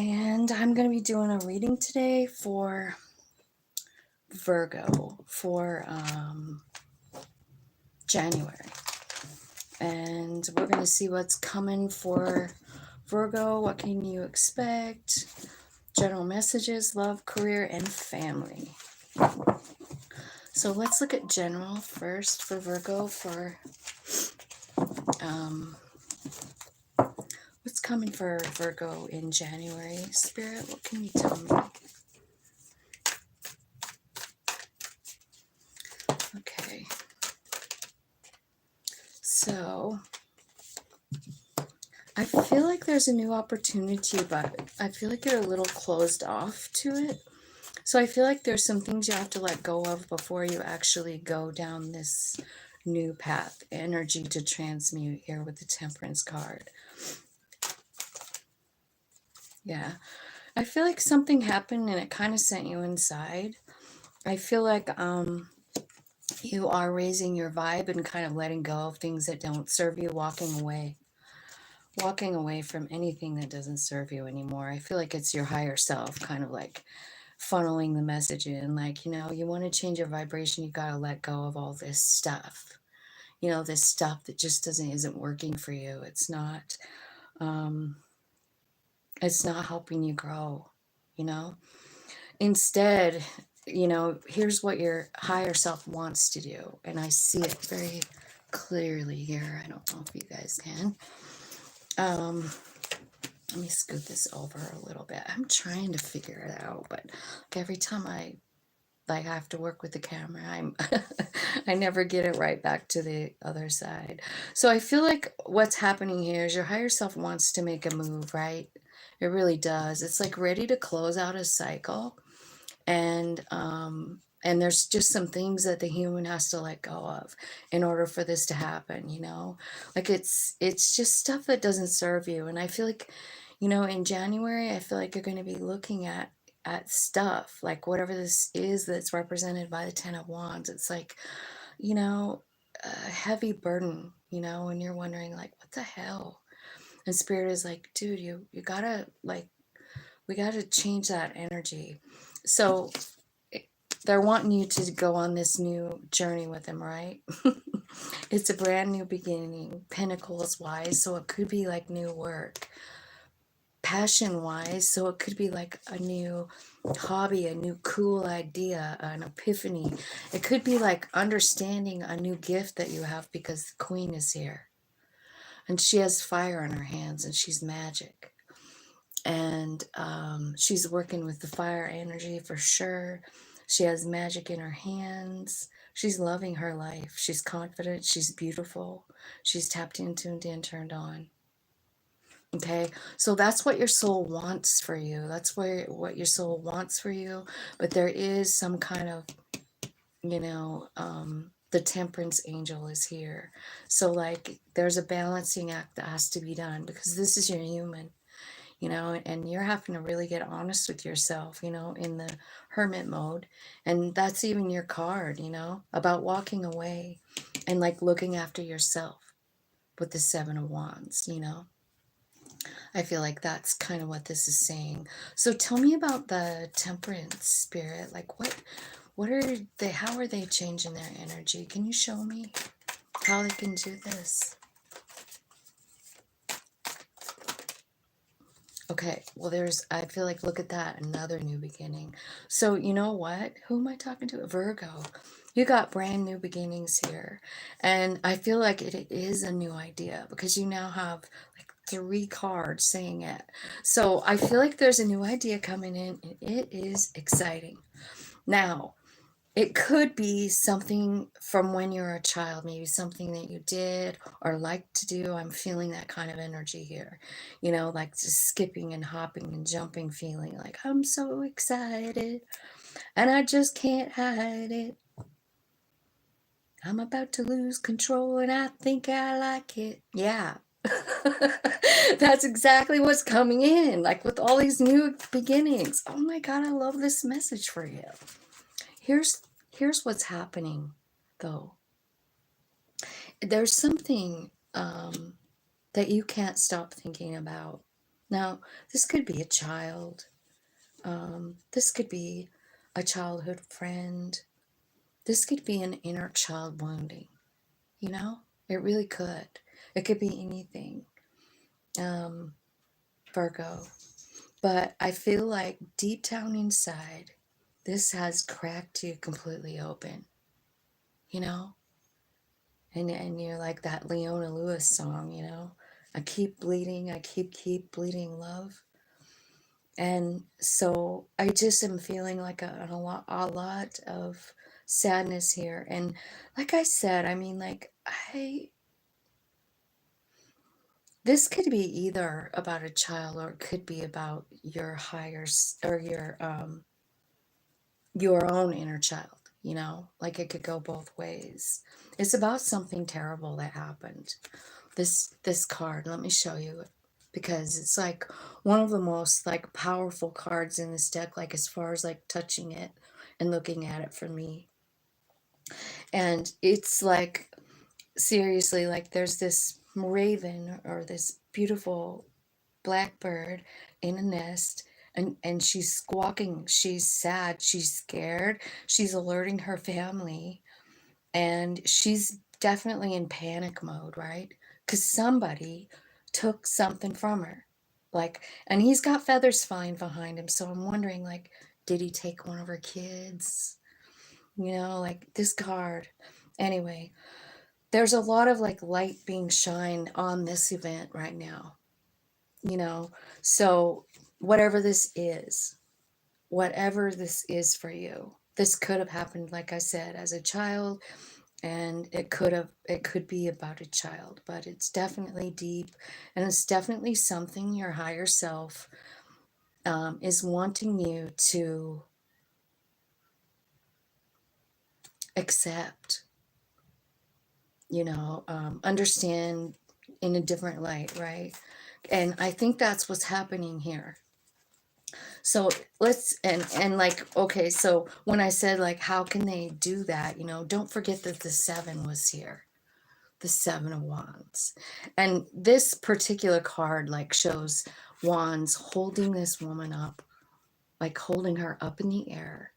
And I'm going to be doing a reading today for Virgo for January. And we're going to see what's coming for Virgo. What can you expect? General messages, love, career, and family. So let's look at general first for Virgo for what's coming for Virgo in January. Spirit, what can you tell me? Okay. So I feel like there's a new opportunity, but I feel like you're a little closed off to it. So I feel like there's some things you have to let go of before you actually go down this new path. Energy to transmute here with the Temperance card. Yeah. I feel like something happened and it kind of sent you inside. I feel like you are raising your vibe and kind of letting go of things that don't serve you, walking away from anything that doesn't serve you anymore. I feel like it's your higher self kind of like funneling the message in, like, you want to change your vibration, you got to let go of all this stuff, this stuff that just isn't working for you. It's not helping you grow. Instead, here's what your higher self wants to do, and I see it very clearly here. I don't know if you guys can. Let me scoot this over a little bit. I'm trying to figure it out, but every time I have to work with the camera, I never get it right back to the other side. So I feel like what's happening here is your higher self wants to make a move, right? It really does. It's like ready to close out a cycle, and there's just some things that the human has to let go of in order for this to happen. Like it's just stuff that doesn't serve you. And I feel like, in January, I feel like you're going to be looking at stuff like whatever this is that's represented by the 10 of Wands. It's like, a heavy burden, and you're wondering, like, what the hell? And Spirit is like, dude, you gotta, like, we gotta change that energy. So they're wanting you to go on this new journey with them, right? It's a brand new beginning, Pentacles wise, so it could be like new work. Passion wise, so it could be like a new hobby, a new cool idea, an epiphany. It could be like understanding a new gift that you have because the Queen is here. And she has fire in her hands and she's magic. And she's working with the fire energy for sure. She has magic in her hands. She's loving her life. She's confident. She's beautiful. She's tapped in, tuned in, turned on. Okay, so that's what your soul wants for you. That's what your soul wants for you. But there is some kind of, the Temperance angel is here. So like there's a balancing act that has to be done because this is your human. And you're having to really get honest with yourself, in the hermit mode. And that's even your card, about walking away and like looking after yourself with the 7 of Wands, I feel like that's kind of what this is saying. So tell me about the Temperance spirit. Like what are they, how are they changing their energy? Can you show me how they can do this? Okay, well, I feel like, look at that, another new beginning. So, you know what? Who am I talking to? Virgo. You got brand new beginnings here. And I feel like it is a new idea because you now have like 3 cards saying it. So I feel like there's a new idea coming in and it is exciting. Now, it could be something from when you were a child, maybe something that you did or liked to do. I'm feeling that kind of energy here, like just skipping and hopping and jumping, feeling like I'm so excited and I just can't hide it. I'm about to lose control and I think I like it. Yeah. That's exactly what's coming in, like with all these new beginnings. Oh my God, I love this message for you. Here's what's happening, though. There's something that you can't stop thinking about. Now, this could be a child. This could be a childhood friend. This could be an inner child wounding, you know? It really could. It could be anything, Virgo. But I feel like deep down inside, this has cracked you completely open, you know? And you're like that Leona Lewis song, you know? I keep bleeding, I keep bleeding love. And so I just am feeling like a lot of sadness here. And like I said, I mean, like, this could be either about a child or it could be about your or your own inner child, you know, like it could go both ways. It's about something terrible that happened. This card, let me show you it, because it's like one of the most like powerful cards in this deck, like as far as like touching it and looking at it for me. And it's like, seriously, like there's this raven or this beautiful blackbird in a nest, and she's squawking, she's sad, she's scared, she's alerting her family, and she's definitely in panic mode, right? Because somebody took something from her, like, and he's got feathers flying behind him, so I'm wondering, like, did he take one of her kids, you know, like this card. Anyway, there's a lot of like light being shined on this event right now, you know. So whatever this is, for you, this could have happened, like I said, as a child, and it could be about a child, but it's definitely deep, and it's definitely something your higher self is wanting you to accept, you know, understand in a different light, right? And I think that's what's happening here. So let's, and like, okay, so when I said like, how can they do that, you know, don't forget that the 7 was here, the 7 of Wands. And this particular card like shows Wands holding this woman up, like holding her up in the air,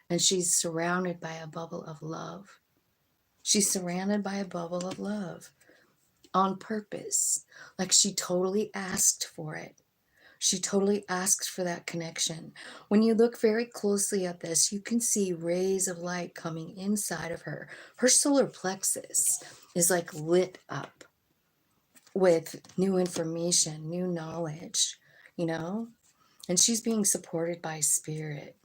and she's surrounded by a bubble of love. She's surrounded by a bubble of love on purpose. Like she totally asked for it. She totally asked for that connection. When you look very closely at this, you can see rays of light coming inside of her. Her solar plexus is like lit up with new information, new knowledge, you know? And she's being supported by spirit.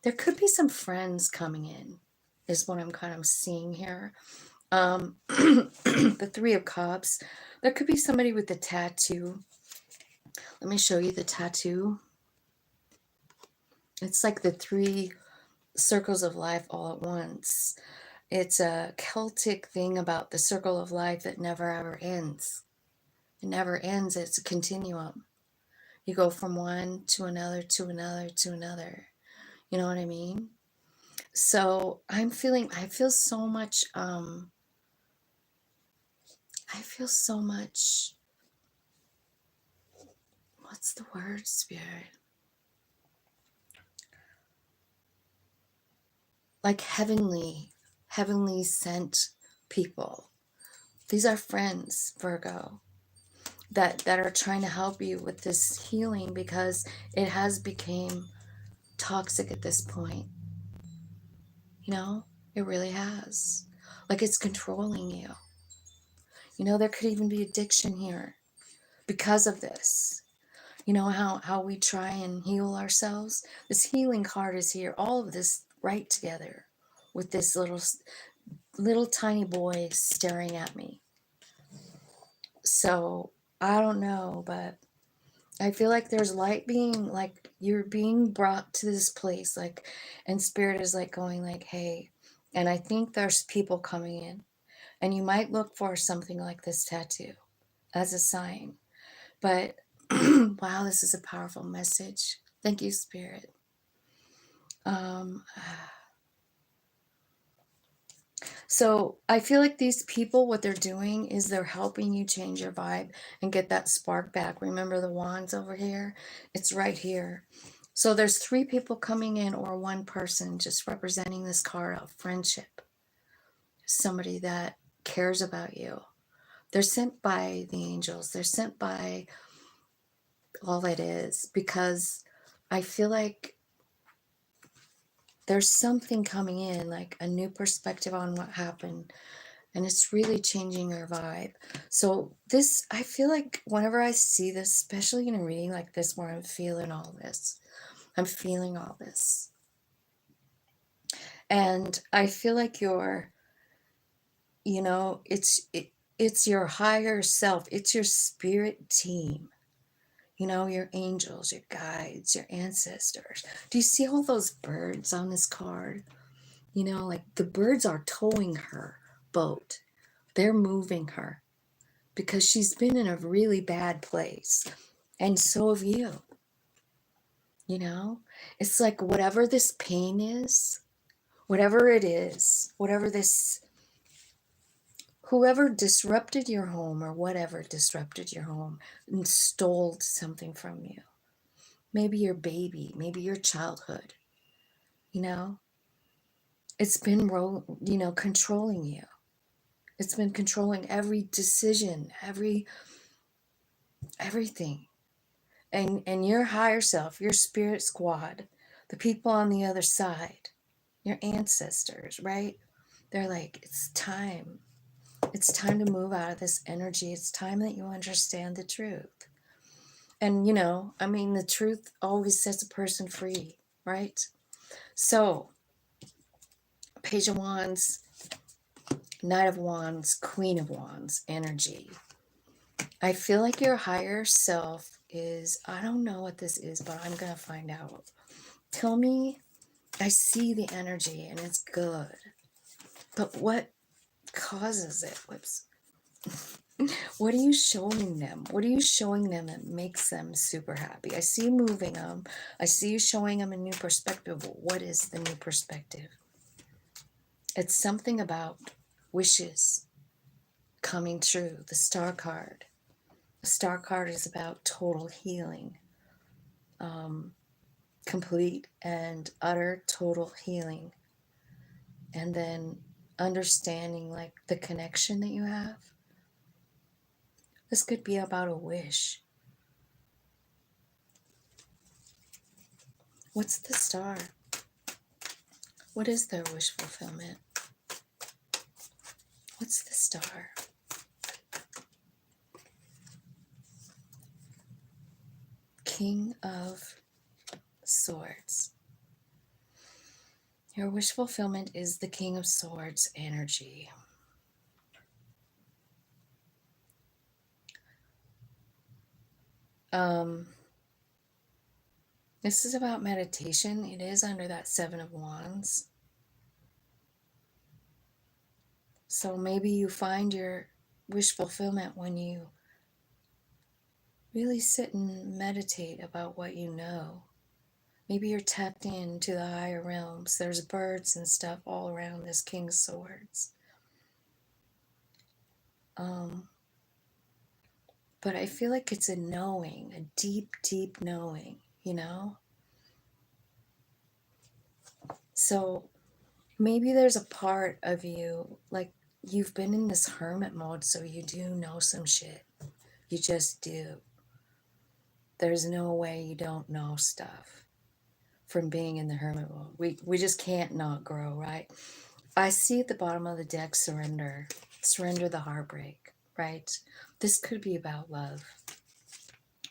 There could be some friends coming in, is what I'm kind of seeing here. The 3 of Cups. There could be somebody with a tattoo. Let me show you the tattoo. It's like the 3 circles of life all at once. It's a Celtic thing about the circle of life that never ever ends. It never ends. It's a continuum. You go from one to another, to another, to another. You know what I mean? So I feel so much, what's the word, Spirit? Like heavenly sent people. These are friends, Virgo, that are trying to help you with this healing, because it has become toxic at this point. You know, it really has. Like it's controlling you. You know, there could even be addiction here because of this. You know how we try and heal ourselves? This healing card is here. All of this right together with this little tiny boy staring at me. So I don't know, but I feel like there's light being, like you're being brought to this place, like, and spirit is like going like, hey, and I think there's people coming in, and you might look for something like this tattoo as a sign. But wow, this is a powerful message. Thank you, Spirit. Um, So I feel like these people, what they're doing is they're helping you change your vibe and get that spark back. Remember the wands over here? It's right here. So there's three people coming in, or one person just representing this card of friendship. Somebody that cares about you. They're sent by the angels. They're sent by all it is, because I feel like there's something coming in, like a new perspective on what happened, and it's really changing your vibe. So this, I feel like whenever I see this, especially in a reading like this where I'm feeling all this, I'm feeling all this. And I feel like it's your higher self. It's your spirit team. Your angels, your guides, your ancestors. Do you see all those birds on this card? Like the birds are towing her boat. They're moving her because she's been in a really bad place. And so have you. It's like whatever this pain is, whatever it is, whoever disrupted your home, or whatever disrupted your home and stole something from you. Maybe your baby, maybe your childhood, it's been, controlling you. It's been controlling every decision, everything. And your higher self, your spirit squad, the people on the other side, your ancestors, right? They're like, it's time. It's time to move out of this energy. It's time that you understand the truth. And, the truth always sets a person free, right? So, Page of Wands, Knight of Wands, Queen of Wands energy. I feel like your higher self is, I don't know what this is, but I'm going to find out. Tell me, I see the energy and it's good. But what causes it? What are you showing them? What are you showing them that makes them super happy? I see you moving them. I see you showing them a new perspective. What is the new perspective? It's something about wishes coming true. The Star card. The Star card is about total healing. Complete and utter total healing. And then understanding like the connection that you have. This could be about a wish. What's the star? What is their wish fulfillment? What's the star? King of Swords. Your wish fulfillment is the King of Swords energy. This is about meditation. It is under that Seven of Wands. So maybe you find your wish fulfillment when you really sit and meditate about what you know. Maybe you're tapped into the higher realms. There's birds and stuff all around this King of Swords. But I feel like it's a knowing, a deep, deep knowing, So maybe there's a part of you, like you've been in this hermit mode, so you do know some shit. You just do. There's no way you don't know stuff from being in the hermit mode. We just can't not grow, right? I see at the bottom of the deck, surrender. Surrender the heartbreak, right? This could be about love,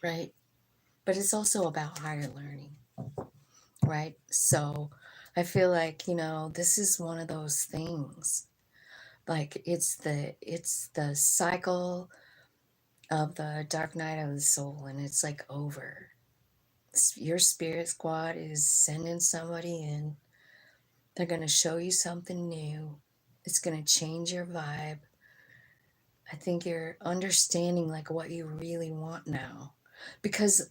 right? But it's also about higher learning, right? So I feel like, this is one of those things. Like it's the cycle of the dark night of the soul, and it's like over. Your spirit squad is sending somebody in. They're going to show you something new. It's going to change your vibe. I think you're understanding like what you really want now. Because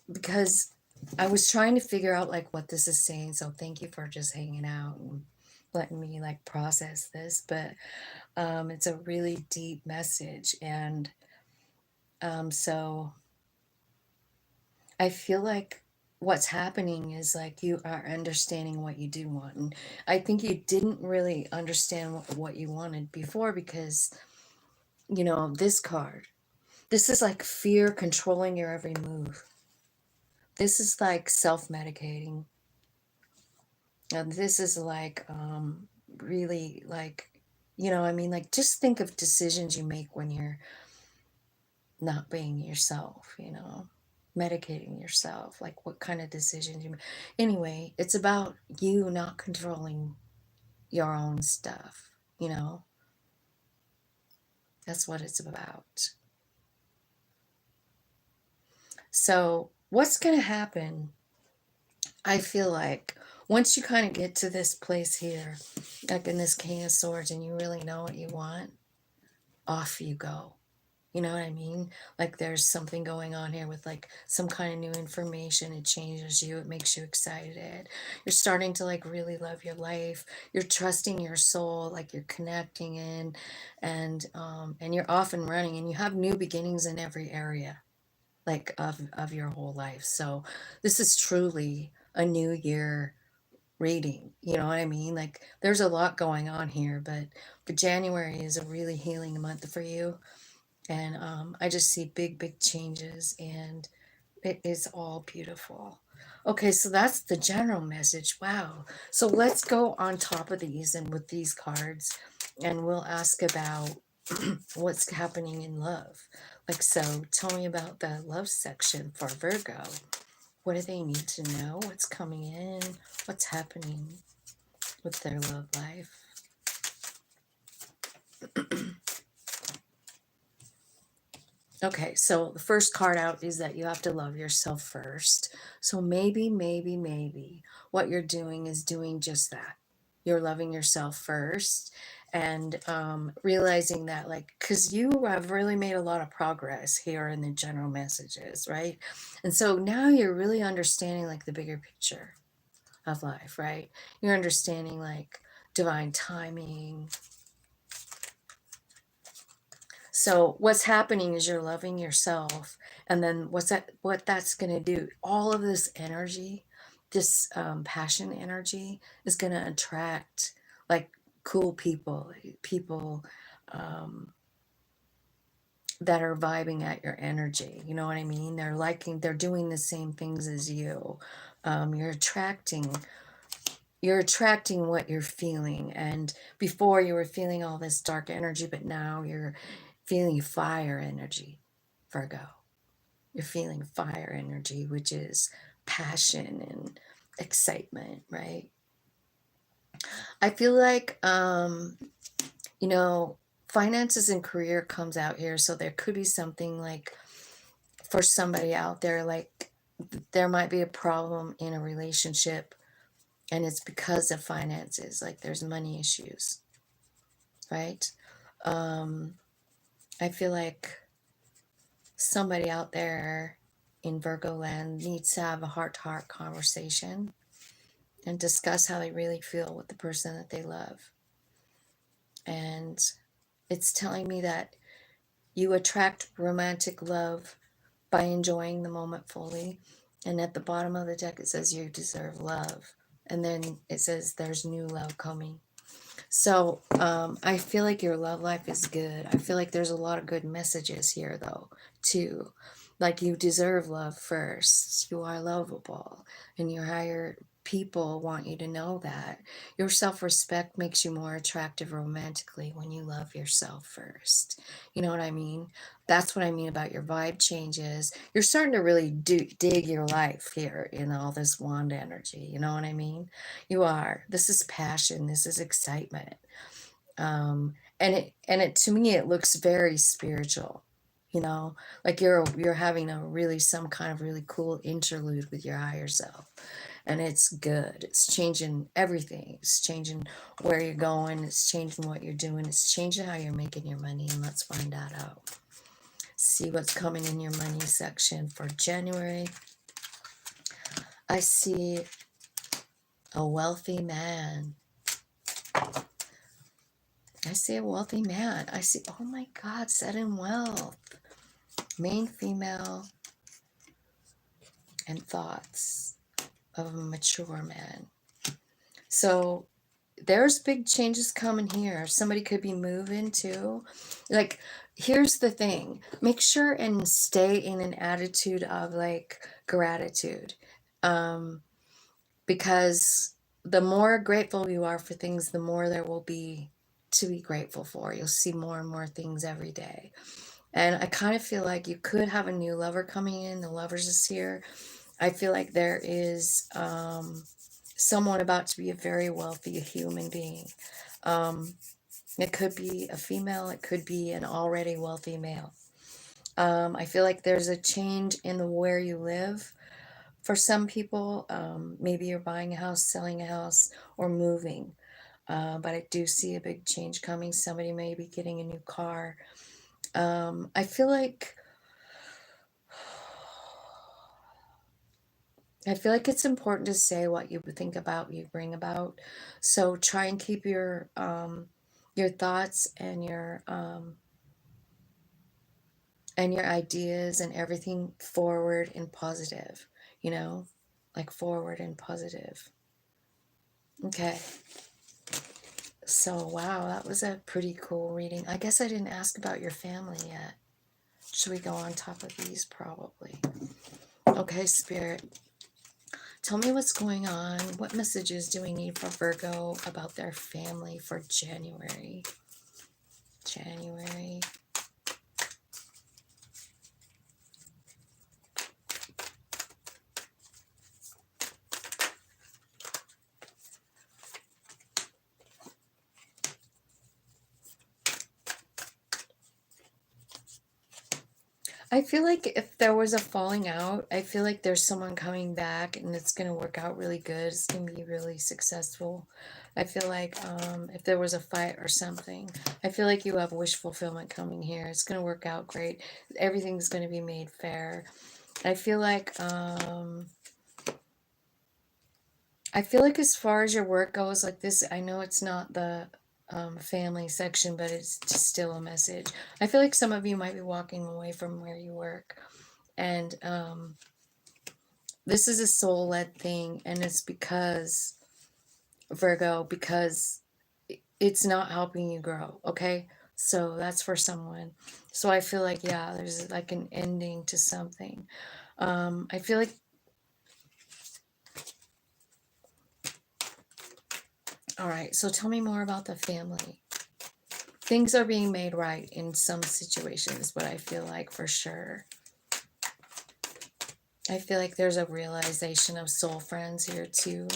I was trying to figure out like what this is saying. So thank you for just hanging out and letting me like process this, but it's a really deep message. And so I feel like what's happening is like you are understanding what you do want. And I think you didn't really understand what you wanted before because, you know, this card, this is like fear controlling your every move. This is like self-medicating. This is like really like, you know, I mean, like just think of decisions you make when you're not being yourself, you know, medicating yourself, like what kind of decisions you make. Anyway, it's about you not controlling your own stuff, you know, that's what it's about. So, what's going to happen? I feel like once you kind of get to this place here, like in this King of Swords, and you really know what you want, off you go. You know what I mean? Like there's something going on here with like some kind of new information. It changes you. It makes you excited. You're starting to like really love your life. You're trusting your soul, like you're connecting in, and you're off and running, and you have new beginnings in every area like of your whole life. So this is truly a new year reading. You know what I mean? Like there's a lot going on here, but January is a really healing month for you. And I just see big changes, and it is all beautiful. Okay, so that's the general message. Wow. So let's go on top of these and with these cards, and we'll ask about what's happening in love. Like, so tell me about the love section for Virgo. What do they need to know? What's coming in? What's happening with their love life? Okay, so the first card out is that you have to love yourself first. So maybe what you're doing is doing just that. You're loving yourself first, and realizing that, like, because you have really made a lot of progress here in the general messages, right? And so now you're really understanding, like, the bigger picture of life, right? You're understanding, like, divine timing. So what's happening is you're loving yourself, and then what that's going to do, all of this energy, this passion energy is going to attract like cool people um, that are vibing at your energy. You know what I mean? They're doing the same things as you. You're attracting what you're feeling. And before you were feeling all this dark energy, but now you're feeling fire energy, Virgo. You're feeling fire energy, which is passion and excitement, right? I feel like, you know, finances and career comes out here. So there could be something like for somebody out there, like there might be a problem in a relationship, and it's because of finances, like there's money issues, right? I feel like somebody out there in Virgo land needs to have a heart-to-heart conversation and discuss how they really feel with the person that they love. And it's telling me that you attract romantic love by enjoying the moment fully. And at the bottom of the deck, it says you deserve love. And then it says there's new love coming. So I feel like your love life is good. I feel like there's a lot of good messages here, though, too. Like you deserve love first. You are lovable. And your higher people want you to know that. Your self-respect makes you more attractive romantically when you love yourself first. You know what I mean? That's what I mean about your vibe changes. You're starting to really dig your life here in all this wand energy. You know what I mean? You are. This is passion. This is excitement. And it to me it looks very spiritual. You know, like you're having a really some kind of really cool interlude with your higher self. And it's good. It's changing everything. It's changing where you're going. It's changing what you're doing. It's changing how you're making your money. And let's find that out. See what's coming in your money section for January. I see a wealthy man. I see a wealthy man. I see, oh my God, set in wealth. Main female and thoughts of a mature man. So there's big changes coming here. Somebody could be moving too. Like, here's the thing. Make sure and stay in an attitude of like gratitude. Because the more grateful you are for things, the more there will be to be grateful for. You'll see more and more things every day. And I kind of feel like you could have a new lover coming in. The lovers is here. I feel like there is someone about to be a very wealthy human being. It could be a female. It could be an already wealthy male. I feel like there's a change in the where you live. For some people, maybe you're buying a house, selling a house, or moving. But I do see a big change coming. Somebody may be getting a new car. I feel like it's important to say what you think about, you bring about. So try and keep your thoughts and your ideas and everything forward and positive, like forward and positive. Okay. So, wow, that was a pretty cool reading. I guess I didn't ask about your family yet. Should we go on top of these? Probably. Okay, Spirit. Tell me what's going on. What messages do we need for Virgo about their family for January? January. I feel like if there was a falling out, I feel like there's someone coming back and it's going to work out really good. It's going to be really successful. I feel like if there was a fight or something, I feel like you have wish fulfillment coming here. It's going to work out great. Everything's going to be made fair. I feel like as far as your work goes, like this, I know it's not the family section, but it's just still a message. I feel like some of you might be walking away from where you work. And this is a soul-led thing, and it's because, Virgo, because it's not helping you grow, okay? So that's for someone. So I feel like, yeah, there's like an ending to something. I feel like, all right, so tell me more about the family. Things are being made right in some situations, but I feel like for sure. I feel like there's a realization of soul friends here too.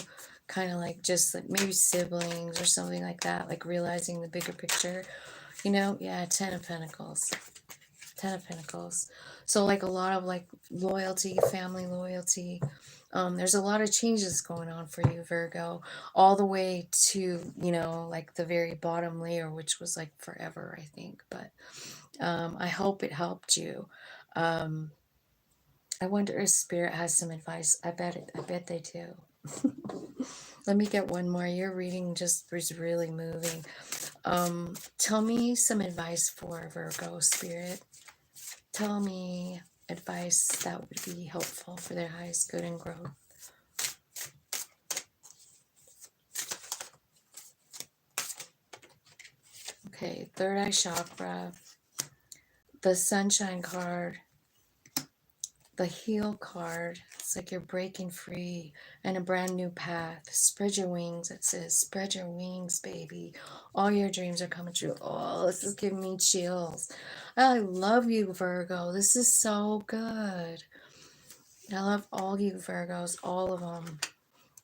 Kind of like just like maybe siblings or something like that, like realizing the bigger picture. Yeah, 10 of Pentacles. 10 of Pentacles. So like a lot of like loyalty, family loyalty. There's a lot of changes going on for you, Virgo, all the way to, like the very bottom layer, which was like forever, I think. But I hope it helped you. I wonder if Spirit has some advice. I bet they do. Let me get one more. Your reading just was really moving. Tell me some advice for Virgo, Spirit. Tell me advice that would be helpful for their highest good and growth. Okay, third eye chakra, the sunshine card, the heal card. It's like you're breaking free and a brand new path. Spread your wings. It says, spread your wings, baby. All your dreams are coming true. Oh, this is giving me chills. I love you, Virgo. This is so good. I love all you Virgos, all of them.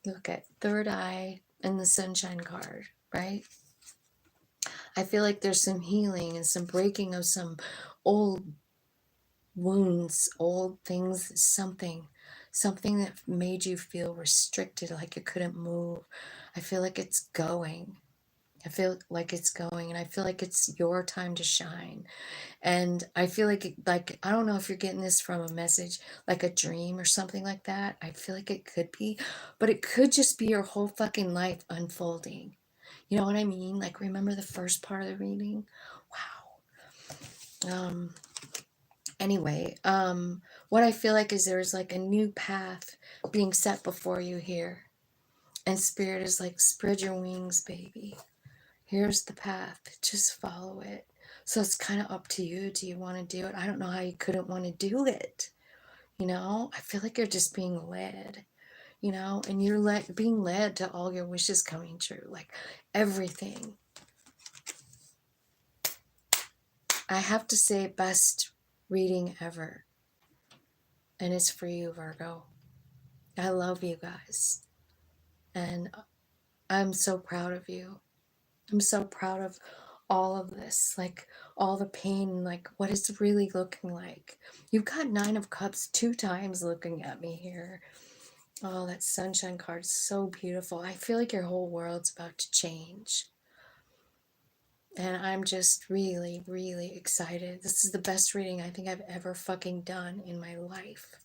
Look at third eye and the sunshine card, right? I feel like there's some healing and some breaking of some old wounds, old things, something that made you feel restricted, like you couldn't move. I feel like it's going. I feel like it's going, and I feel like it's your time to shine. And I feel like I don't know if you're getting this from a message, like a dream or something like that. I feel like it could be, but it could just be your whole fucking life unfolding. You know what I mean? Like, remember the first part of the reading? Wow. Anyway, what I feel like is there's like a new path being set before you here. And Spirit is like, spread your wings, baby. Here's the path. Just follow it. So it's kind of up to you. Do you want to do it? I don't know how you couldn't want to do it. You know, I feel like you're just being led, you know, and you're being led to all your wishes coming true, like everything. I have to say, best reading ever. And it's for you, Virgo. I love you guys. And I'm so proud of you. I'm so proud of all of this, like all the pain, like what it's really looking like. You've got 9 of Cups 2 times looking at me here. Oh, that sunshine card's so beautiful. I feel like your whole world's about to change. And I'm just really, really excited. This is the best reading I think I've ever fucking done in my life.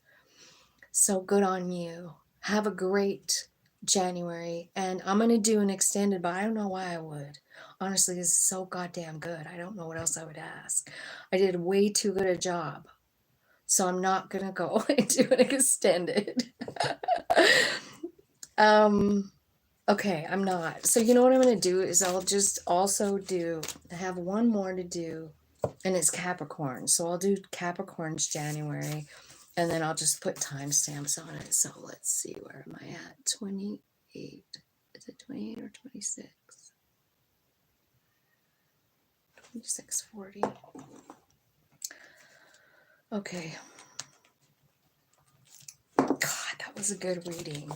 So good on you. Have a great January. And I'm going to do an extended, but I don't know why I would. Honestly, this is so goddamn good. I don't know what else I would ask. I did way too good a job. So I'm not going to go and do an extended. Okay, I'm not. So you know what I'm going to do is I'll just also have one more to do, and it's Capricorn. So I'll do Capricorn's January, and then I'll just put timestamps on it. So let's see, where am I at? 28. Is it 28 or 26? 2640. Okay. God, that was a good reading.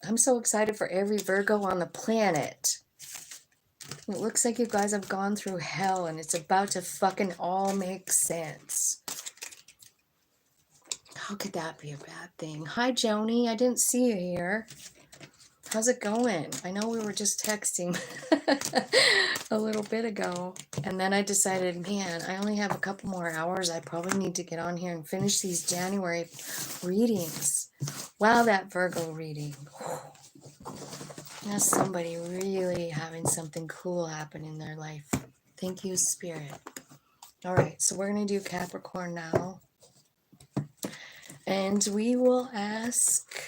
I'm so excited for every Virgo on the planet. It looks like you guys have gone through hell and it's about to fucking all make sense. How could that be a bad thing? Hi, Joni. I didn't see you here. How's it going? I know we were just texting a little bit ago. And then I decided, man, I only have a couple more hours. I probably need to get on here and finish these January readings. Wow, that Virgo reading. That's somebody really having something cool happen in their life. Thank you, Spirit. All right, so we're going to do Capricorn now. And we will ask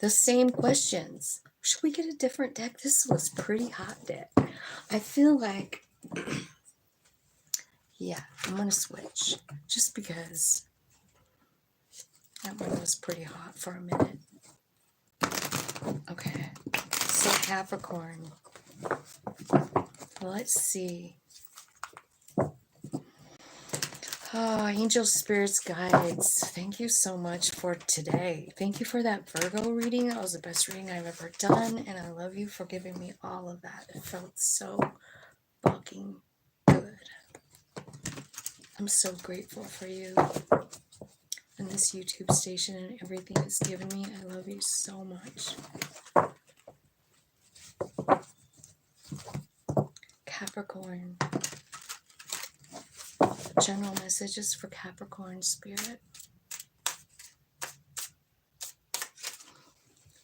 the same questions. Should we get a different deck? This was pretty hot deck. I feel like, yeah, I'm going to switch. Just because that one was pretty hot for a minute. Okay, so Capricorn. Let's see. Oh, angel spirits, guides, thank you so much for today. Thank you for that Virgo reading. That was the best reading I've ever done, and I love you for giving me all of that. It felt so fucking good. I'm so grateful for you and this YouTube station and everything it's given me. I love you so much. Capricorn. General messages for Capricorn spirit.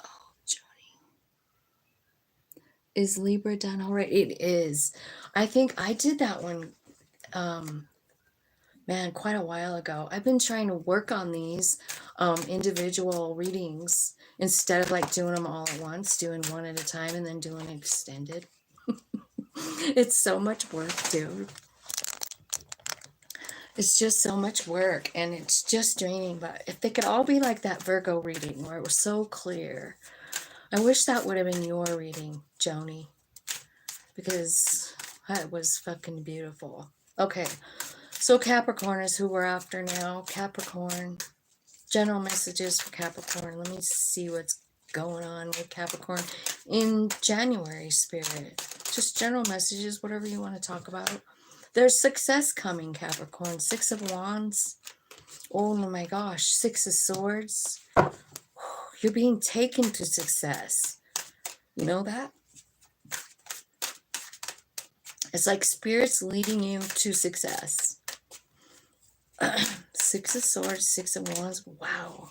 Oh, Johnny. Is Libra done all right? It is. I think I did that one, man, quite a while ago. I've been trying to work on these individual readings instead of like doing them all at once, doing one at a time and then doing extended. It's so much work, dude. It's just so much work and it's just draining. But if they could all be like that Virgo reading where it was so clear, I wish that would have been your reading, Joni, because that was fucking beautiful. Okay, so Capricorn is who we're after now. Capricorn, general messages for Capricorn. Let me see what's going on with Capricorn in January, spirit. Just general messages, whatever you want to talk about. There's success coming, Capricorn. 6 of Wands. Oh my gosh. 6 of Swords. You're being taken to success. You know that? It's like Spirit's leading you to success. 6 of Swords, 6 of Wands. Wow.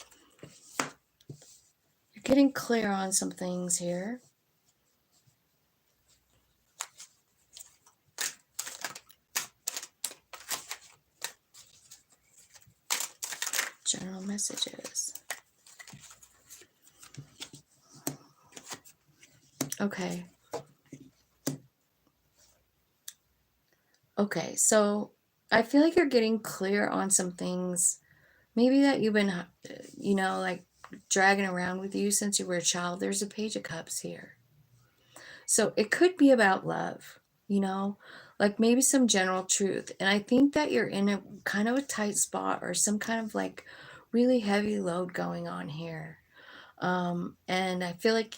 getting clear on some things here. General messages. Okay. Okay, so I feel like you're getting clear on some things, maybe that you've been, like dragging around with you since you were a child. There's a Page of Cups here. So it could be about love, like maybe some general truth. And I think that you're in a kind of a tight spot or some kind of like really heavy load going on here. And I feel like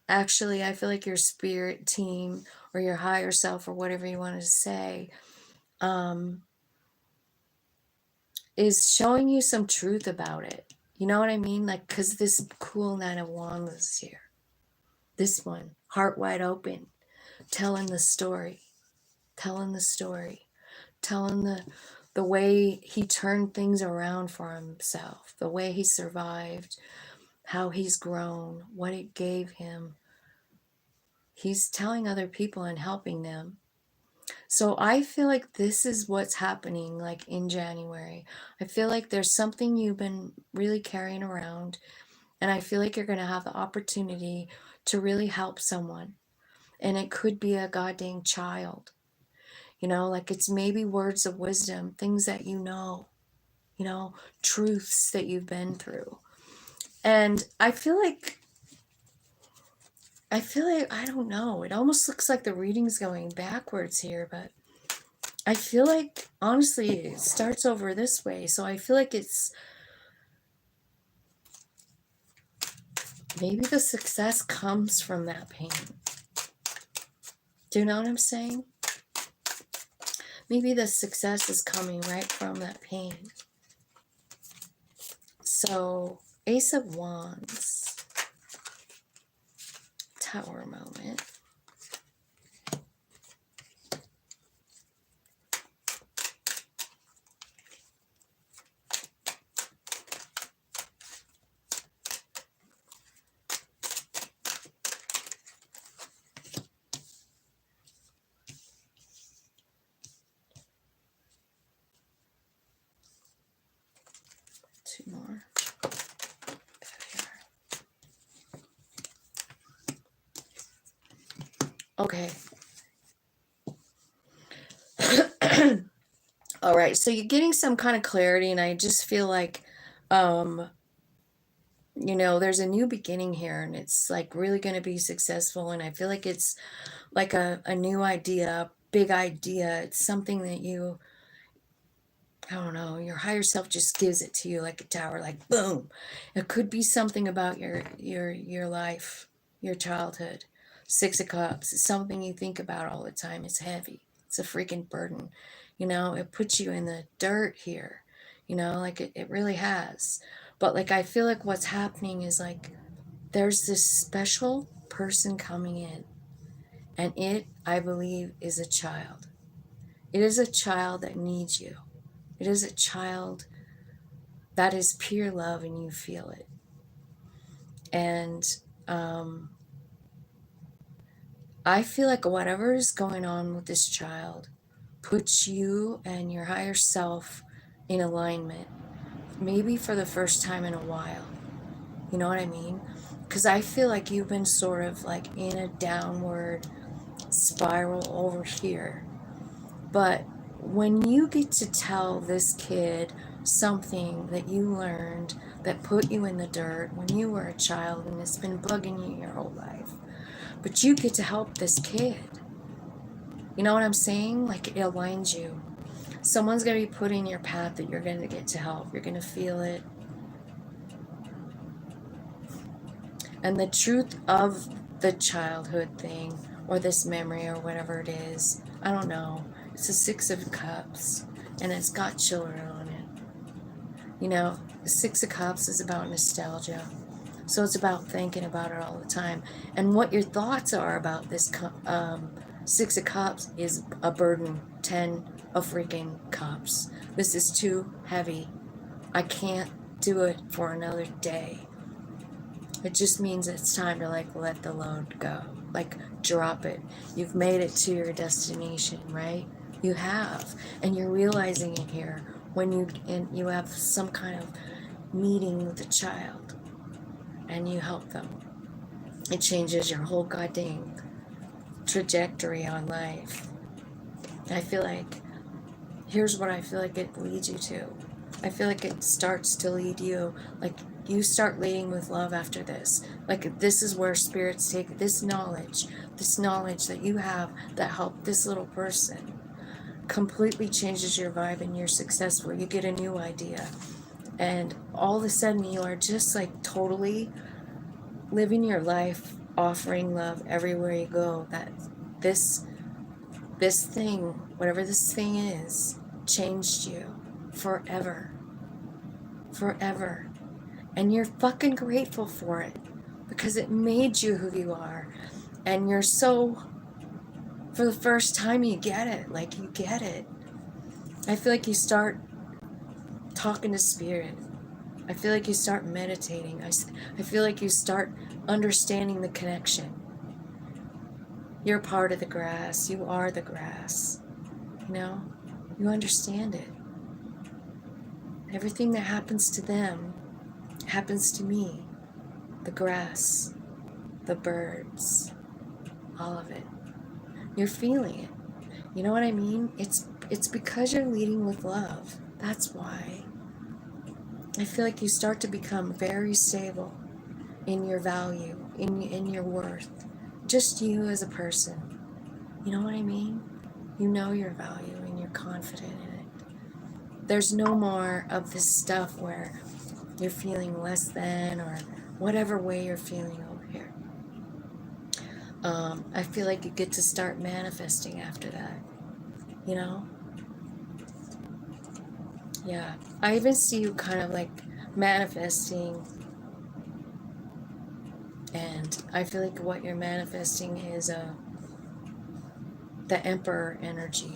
I feel like your spirit team or your higher self or whatever you want to say, is showing you some truth about it. You know what I mean? Like, because this cool Nine of Wands is here. This one, heart wide open, telling the story, telling the way he turned things around for himself, the way he survived, how he's grown, what it gave him. He's telling other people and helping them. So I feel like this is what's happening like in January. I feel like there's something you've been really carrying around, and I feel like you're going to have the opportunity to really help someone. And it could be a goddamn child. Like it's maybe words of wisdom, things that truths that you've been through. And I feel like, I don't know, it almost looks like the reading's going backwards here, but I feel like, honestly, it starts over this way. So I feel like it's, maybe the success comes from that pain. Do you know what I'm saying? Maybe the success is coming right from that pain. So, Ace of Wands. Tower moment. Two more. Okay. All right, so you're getting some kind of clarity, and I just feel like, there's a new beginning here, and it's like really going to be successful. And I feel like it's like a new idea, big idea. It's something that I don't know, your higher self just gives it to you like a tower, like boom. It could be something about your life, your childhood. Six of Cups is something you think about all the time. It's heavy. It's a freaking burden. It puts you in the dirt here. Like it really has. But like I feel like what's happening is like there's this special person coming in, and it, I believe, is a child. It is a child that needs you. It is a child that is pure love, and you feel it. And I feel like whatever is going on with this child puts you and your higher self in alignment, maybe for the first time in a while. You know what I mean? Because I feel like you've been sort of like in a downward spiral over here. But when you get to tell this kid something that you learned that put you in the dirt when you were a child, and it's been bugging you your whole life, but you get to help this kid. You know what I'm saying? Like it aligns you. Someone's going to be put in your path that you're going to get to help. You're going to feel it. And the truth of the childhood thing, or this memory, or whatever it is, I don't know. It's a Six of Cups, and it's got children on it. The Six of Cups is about nostalgia. So it's about thinking about it all the time. And what your thoughts are about this Six of Cups is a burden. 10 of freaking cups. This is too heavy. I can't do it for another day. It just means it's time to like let the load go, like drop it. You've made it to your destination, right? You have, and you're realizing it here when you have some kind of meeting with a child and you help them. It changes your whole goddamn trajectory on life. I feel like, here's what I feel like it leads you to. I feel like it starts to lead you, like you start leading with love after this. Like this is where spirits take this knowledge that you have that helped this little person completely changes your vibe and you're successful. You get a new idea. And all of a sudden you are just like totally living your life, offering love everywhere you go. That this thing, whatever this thing is, changed you forever. Forever. And you're fucking grateful for it because it made you who you are. And you're so, for the first time, you get it. Like, you get it. I feel like you start talking to spirit. I feel like you start meditating. I feel like you start understanding the connection. You're part of the grass. You are the grass. You know? You understand it. Everything that happens to them happens to me. The grass, the birds, all of it. You're feeling it. You know what I mean? It's because you're leading with love. That's why. I feel like you start to become very stable in your value, in your worth. Just you as a person. You know what I mean? You know your value and you're confident in it. There's no more of this stuff where you're feeling less than or whatever way you're feeling over here. I feel like you get to start manifesting after that. You know? Yeah. I even see you kind of like manifesting, and I feel like what you're manifesting is the Emperor energy.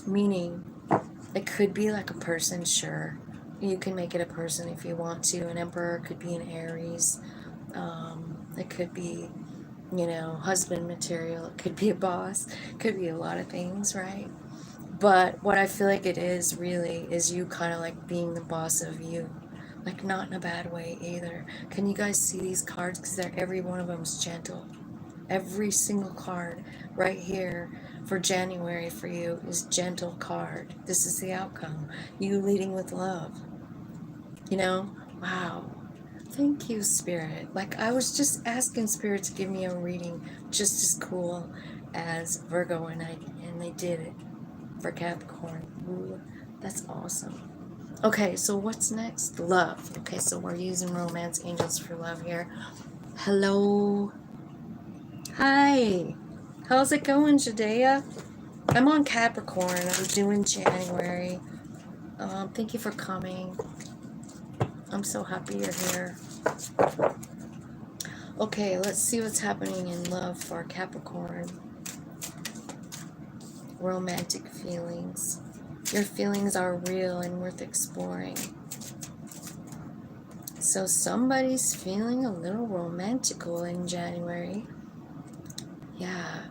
Meaning, it could be like a person, sure. You can make it a person if you want to. An Emperor could be an Aries. It could be, you know, husband material. It could be a boss. It could be a lot of things, right? But what I feel like it is really is you kind of like being the boss of you. Like not in a bad way either. Can you guys see these cards? Because every one of them is gentle. Every single card right here for January for you is gentle card. This is the outcome. You leading with love. You know? Wow. Thank you, Spirit. Like I was just asking Spirit to give me a reading just as cool as Virgo, and they did it for Capricorn. Ooh, that's awesome. Okay, so what's next? Love. Okay, so we're using romance angels for love here. Hello. Hi. How's it going, Jadea? I'm on Capricorn. I'm doing January. Thank you for coming. I'm so happy you're here. Okay, let's see what's happening in love for Capricorn. Romantic feelings. Your feelings are real and worth exploring. So somebody's feeling a little romantical in January. Yeah.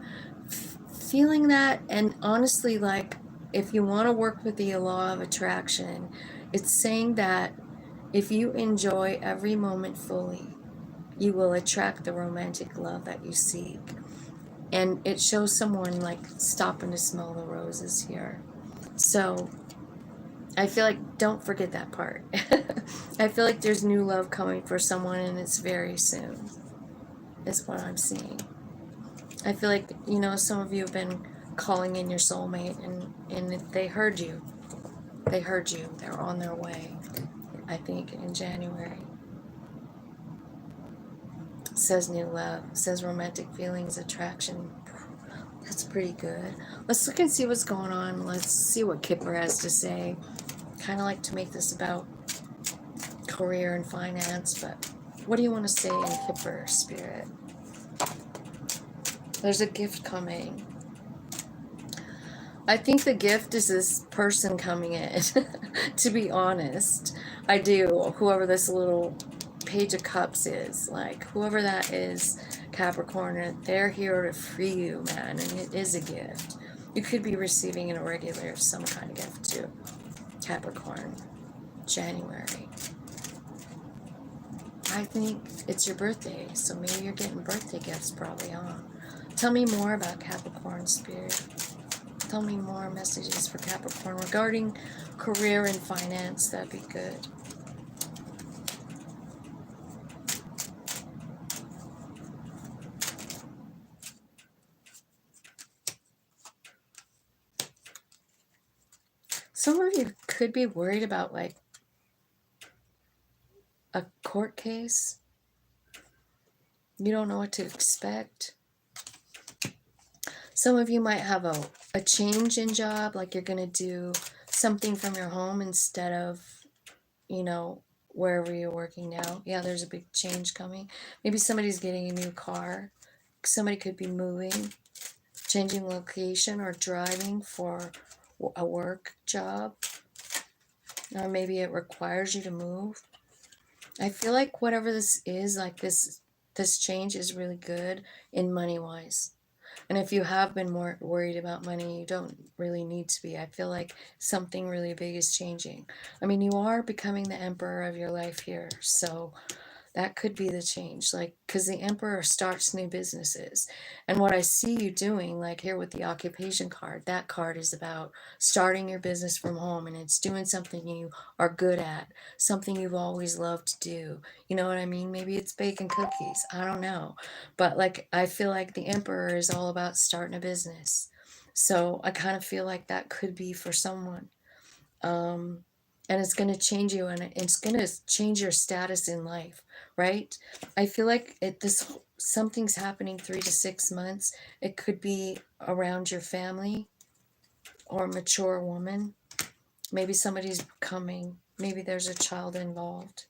Feeling that, and honestly, like, if you want to work with the law of attraction, it's saying that if you enjoy every moment fully, you will attract the romantic love that you seek. And it shows someone like stopping to smell the roses here. So I feel like, don't forget that part. I feel like there's new love coming for someone, and it's very soon, is what I'm seeing. I feel like, you know, some of you have been calling in your soulmate, and they heard you. They heard you. They're on their way, I think, in January. It says new love. It says romantic feelings, attraction. That's pretty good. Let's look and see what's going on. Let's see what Kipper has to say. Kind of like to make this about career and finance, but what do you want to say in Kipper, Spirit? There's a gift coming. I think the gift is this person coming in, to be honest. I do. Whoever this little Page of Cups is. Like, whoever that is, Capricorn, they're here to free you, man, and it is a gift. You could be receiving an irregular some kind of gift too. Capricorn, January. I think it's your birthday, so maybe you're getting birthday gifts probably, huh? Tell me more about Capricorn, Spirit. Tell me more messages for Capricorn regarding career and finance. That'd be good. Some of you could be worried about like a court case. You don't know what to expect. Some of you might have a change in job, like you're going to do something from your home instead of, you know, wherever you're working now. Yeah, there's a big change coming. Maybe somebody's getting a new car. Somebody could be moving, changing location, or driving for a work job. Or maybe it requires you to move. I feel like whatever this is, like this change is really good in money-wise. And if you have been more worried about money, you don't really need to be. I feel like something really big is changing. I mean, you are becoming the emperor of your life here. So that could be the change. Like, because the emperor starts new businesses. And what I see you doing, like here with the occupation card, that card is about starting your business from home. And it's doing something you are good at, something you've always loved to do. You know what I mean? Maybe it's baking cookies. I don't know. But like, I feel like the emperor is all about starting a business. So I kind of feel like that could be for someone. And it's going to change you, and it's going to change your status in life, right? I feel like something's happening 3 to 6 months. It could be around your family or a mature woman. Maybe somebody's coming. Maybe there's a child involved.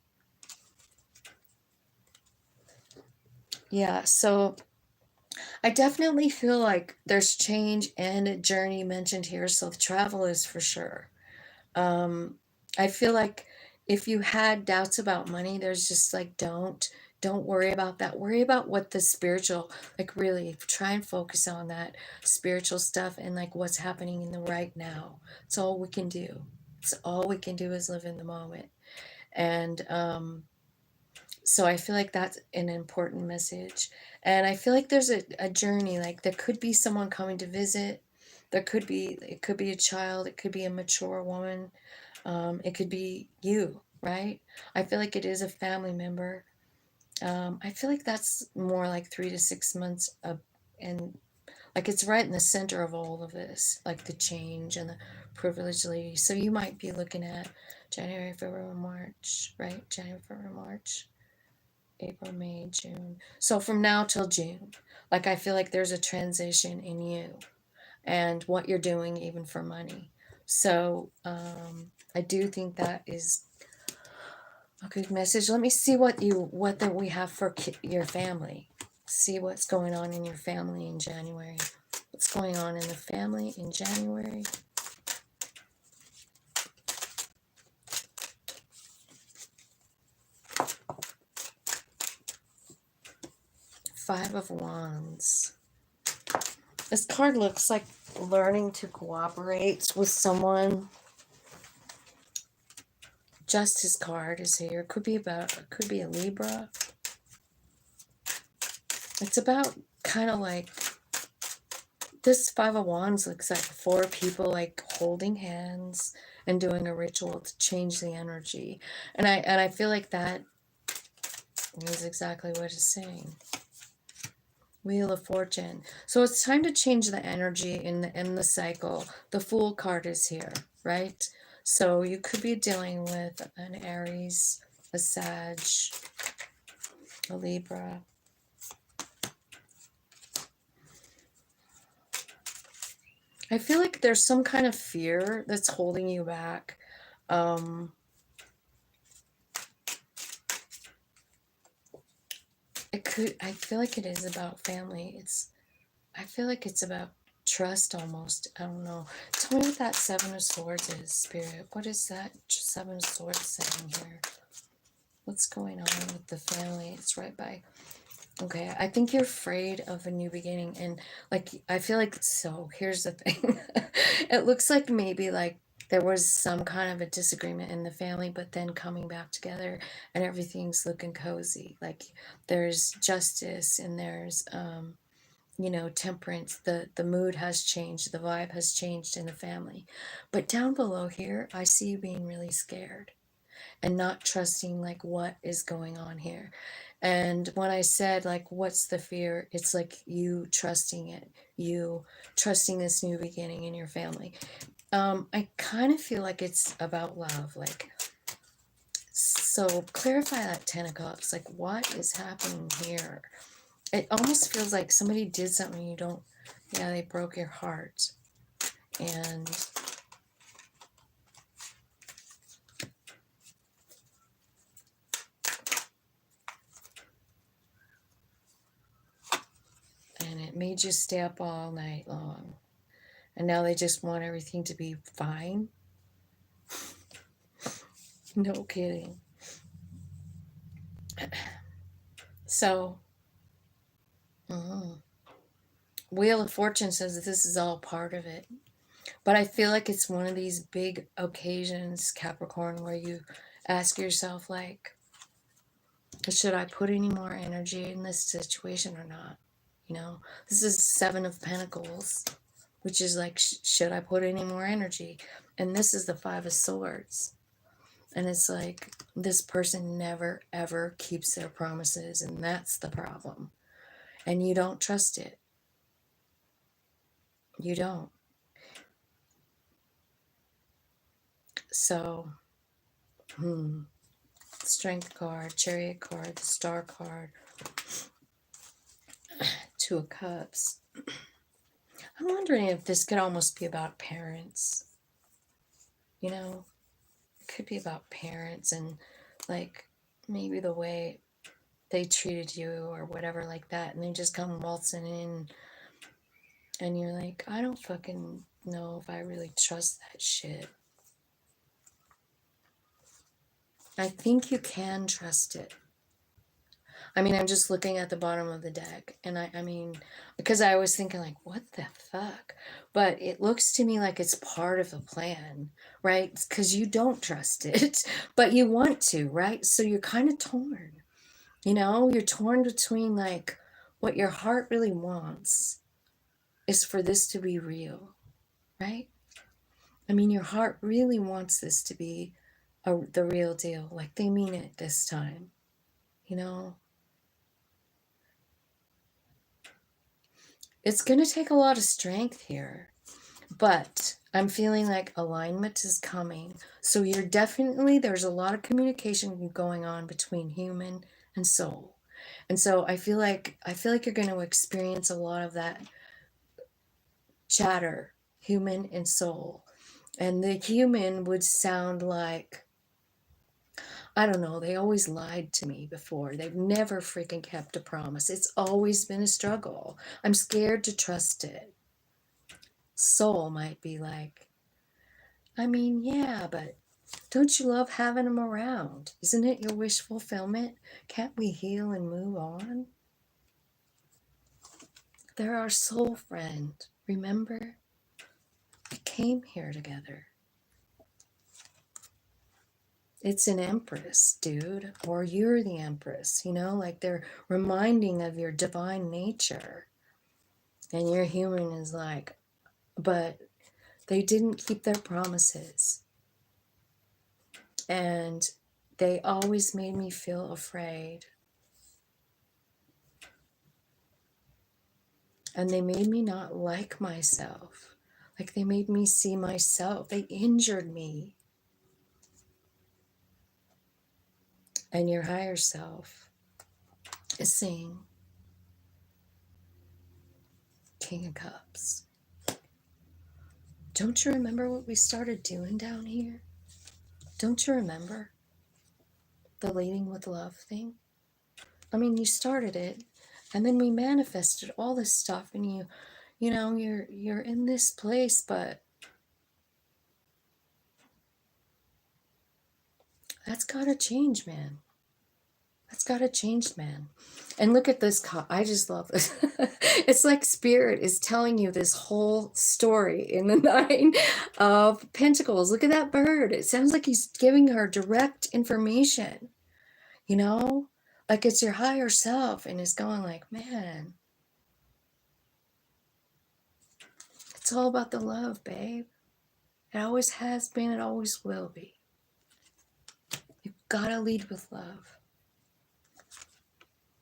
Yeah, so I definitely feel like there's change and a journey mentioned here. So travel is for sure. I feel like if you had doubts about money, there's just like, don't worry about that. Worry about what the spiritual, like really try and focus on that spiritual stuff and like what's happening in the right now. It's all we can do. It's all we can do is live in the moment. And so I feel like that's an important message. And I feel like there's a journey, like there could be someone coming to visit. It could be a child, it could be a mature woman. It could be you, right? I feel like it is a family member. I feel like that's more like 3 to 6 months of, and like it's right in the center of all of this, like the change and the privileged lady. So you might be looking at January, February, March, right? January, February, March, April, May, June. So from now till June, like I feel like there's a transition in you and what you're doing even for money. So I do think that is a good message. Let me see what that we have for your family. See what's going on in your family in January. What's going on in the family in January? Five of Wands. This card looks like learning to cooperate with someone. Justice card is here. Could be a Libra. It's about kind of like, this Five of Wands looks like 4 people like holding hands and doing a ritual to change the energy. And I feel like that is exactly what it's saying. Wheel of Fortune. So it's time to change the energy in the cycle. The Fool card is here, right? So you could be dealing with an Aries, a Sag, a Libra. I feel like there's some kind of fear that's holding you back. I feel like it is about family. I feel like it's about trust almost. I don't know. Tell me what that Seven of Swords is, Spirit. What is that Seven of Swords saying here? What's going on with the family? It's right by. Okay, I think you're afraid of a new beginning. And like, I feel like, so here's the thing. It looks like maybe like there was some kind of a disagreement in the family, but then coming back together and everything's looking cozy. Like there's justice and there's, temperance. The mood has changed, the vibe has changed in the family. But down below here, I see you being really scared and not trusting like what is going on here. And when I said like what's the fear, it's like you trusting it, you trusting this new beginning in your family. I kind of feel like it's about love. Like, so clarify that 10 of cups. Like, what is happening here? It almost feels like somebody did something you don't. Yeah, they broke your heart. And it made you stay up all night long. And now they just want everything to be fine. No kidding. So, Wheel of Fortune says that this is all part of it. But I feel like it's one of these big occasions, Capricorn, where you ask yourself, like, should I put any more energy in this situation or not? This is Seven of Pentacles, which is like, should I put any more energy? And this is the Five of Swords. And it's like, this person never, ever keeps their promises. And that's the problem. And you don't trust it. You don't. So, Strength card, Chariot card, the Star card, Two of Cups. I'm wondering if this could almost be about parents. It could be about parents and like maybe the way they treated you or whatever like that. And they just come waltzing in and you're like, I don't fucking know if I really trust that shit. I think you can trust it. I mean, I'm just looking at the bottom of the deck, and I mean, because I was thinking like, what the fuck? But it looks to me like it's part of the plan, right? Because you don't trust it, but you want to, right? So you're kind of torn, you're torn between like what your heart really wants is for this to be real, right? I mean, your heart really wants this to be the real deal. Like they mean it this time, It's going to take a lot of strength here, but I'm feeling like alignment is coming. So there's a lot of communication going on between human and soul. And so I feel like you're going to experience a lot of that chatter, human and soul. And the human would sound like, I don't know, they always lied to me before. They've never freaking kept a promise. It's always been a struggle. I'm scared to trust it. Soul might be like, I mean, yeah, but don't you love having them around? Isn't it your wish fulfillment? Can't we heal and move on? They're our soul friend. Remember? We came here together. It's an empress, dude, or you're the empress, like they're reminding of your divine nature. And your human is like, but they didn't keep their promises. And they always made me feel afraid. And they made me not like myself. Like they made me see myself. They injured me. And your higher self is saying, King of Cups. Don't you remember what we started doing down here? Don't you remember the leading with love thing? I mean, you started it, and then we manifested all this stuff, and you're in this place, but that's gotta change, man. That's got to change, man. And look at this I just love this. It's like Spirit is telling you this whole story in the Nine of Pentacles. Look at that bird. It sounds like he's giving her direct information, you know? Like it's your higher self, and it's going like, man, it's all about the love, babe. It always has been, it always will be. You've got to lead with love.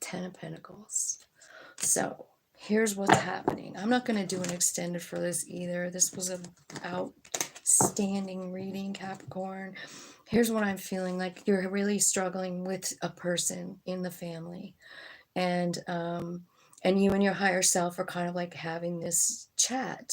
10 of Pentacles. So here's what's happening. I'm not going to do an extended for this either. This was an outstanding reading, Capricorn. Here's what I'm feeling like. You're really struggling with a person in the family, and you and your higher self are kind of like having this chat,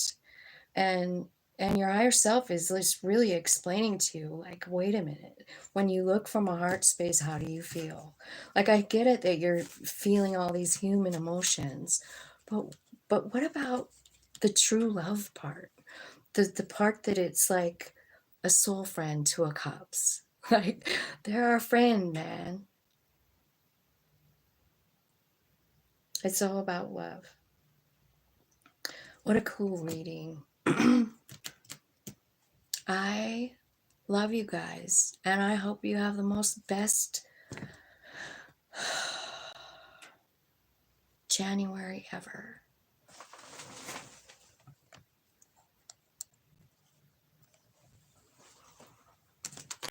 and your higher self is just really explaining to you, like, wait a minute, when you look from a heart space, how do you feel? Like, I get it that you're feeling all these human emotions, but what about the true love part? The part that it's like a soul friend to a cups. Like, they're our friend, man. It's all about love. What a cool reading. I love you guys, and I hope you have the most best January ever.